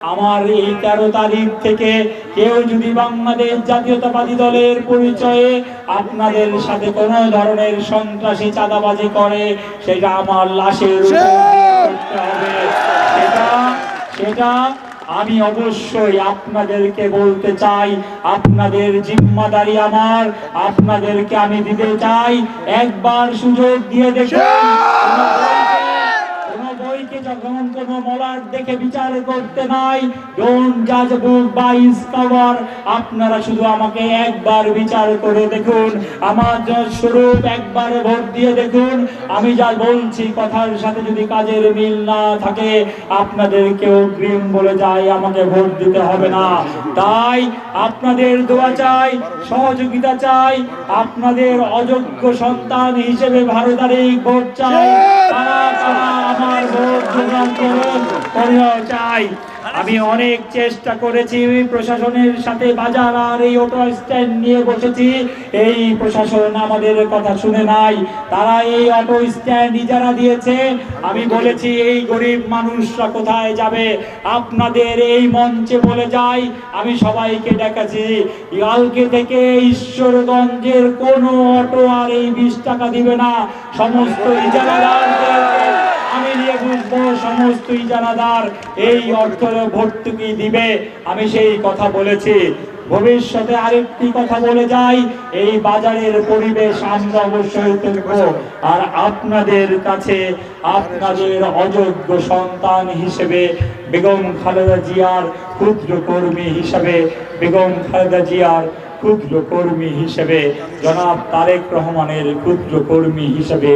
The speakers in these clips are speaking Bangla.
আমার এই 13 তারিখ থেকে কেউ যদি বাংলাদেশ জাতীয়তাবাদী দলের পরিচয়ে আপনাদের সাথে কোনো ধরনের সন্ত্রাসী চাঁদাবাজি করে, সেটা আমার লাশের করতে হবে। সেটা আমি অবশ্যই আপনাদেরকে বলতে চাই। আপনাদের জিম্মাদারি আমার, আপনাদেরকে আমি দিতে চাই। একবার সুযোগ দিয়ে দেখুন, যখন কোনো মলাট দেখে বিচার করতে নাই, ডোন্ট জাজ বুক বাই ইটস কভার। আপনারা শুধু আমাকে একবার বিচার করে দেখুন, আমার স্বরূপ একবার ভোট দিয়ে দেখুন। আমি যা বলছি কথার সাথে যদি কাজের মিল না থাকে, আপনাদেরকে অগ্রিম বলে যাই, আমাকে ভোট দিতে হবে না। তাই আপনাদের দোয়া চাই, সহযোগিতা চাই। আপনাদের অযোগ্য সন্তান হিসেবে 12 তারিখ ভোট চাই। আমার ভোট চাই। আমি অনেক চেষ্টা করেছি, প্রশাসনের সাথে বাজার আর এই অটো স্ট্যান্ড নিয়ে বসেছি। এই প্রশাসন আমাদের কথা শুনে নাই। তারা এই অটো স্ট্যান্ড ইজারা দিয়েছে। আমি বলেছি এই গরিব মানুষরা কোথায় যাবে? আপনাদের এই মঞ্চে বলে যাই, আমি সবাইকে ডেকেছি, কালকে থেকে ঈশ্বরগঞ্জের কোনো অটো আর এই 20 টাকা দিবে না। সমস্ত ইজারাদারদের আমি নিয়ে বুঝবো, সমস্ত ইজারাদার এই অর্থ ভর্তুকি দিবে। আমি সেই কথা বলেছি। ভবিষ্যতে আরেকটি কথা বলে যাই, এই বাজারের পরিবেশ আমরা অবশ্যই দেখব। আর আপনাদের কাছে আপনাদের অযোগ্য সন্তান হিসেবে, বেগম খালেদা জিয়ার ক্ষুদ্র কর্মী হিসেবে, বেগম খালেদা জিয়ার ক্ষুদ্র কর্মী হিসেবে, জনাব তারেক রহমানের ক্ষুদ্র কর্মী হিসেবে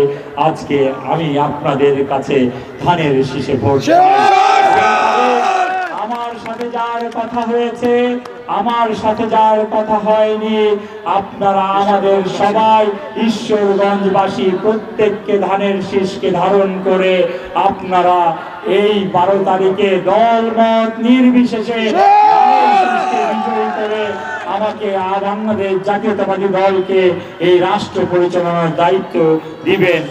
আজকে আমি আপনাদের কাছে ধানের শীষে ভোট। আমার সাথে যার কথা হয়েছে, আমার সাথে যার কথা হয়নি, আপনারা আমাদের সবাই ঈশ্বরগঞ্জবাসী প্রত্যেককে ধানের শীষকে ধারণ করে আপনারা এই 12 তারিখে দলমত নির্বিশেষে বিজয়ী করে আমাকে বাংলাদেশ জাতীয়তাবাদী দলকে এই রাষ্ট্র পরিচালনার দায়িত্ব দিবেন।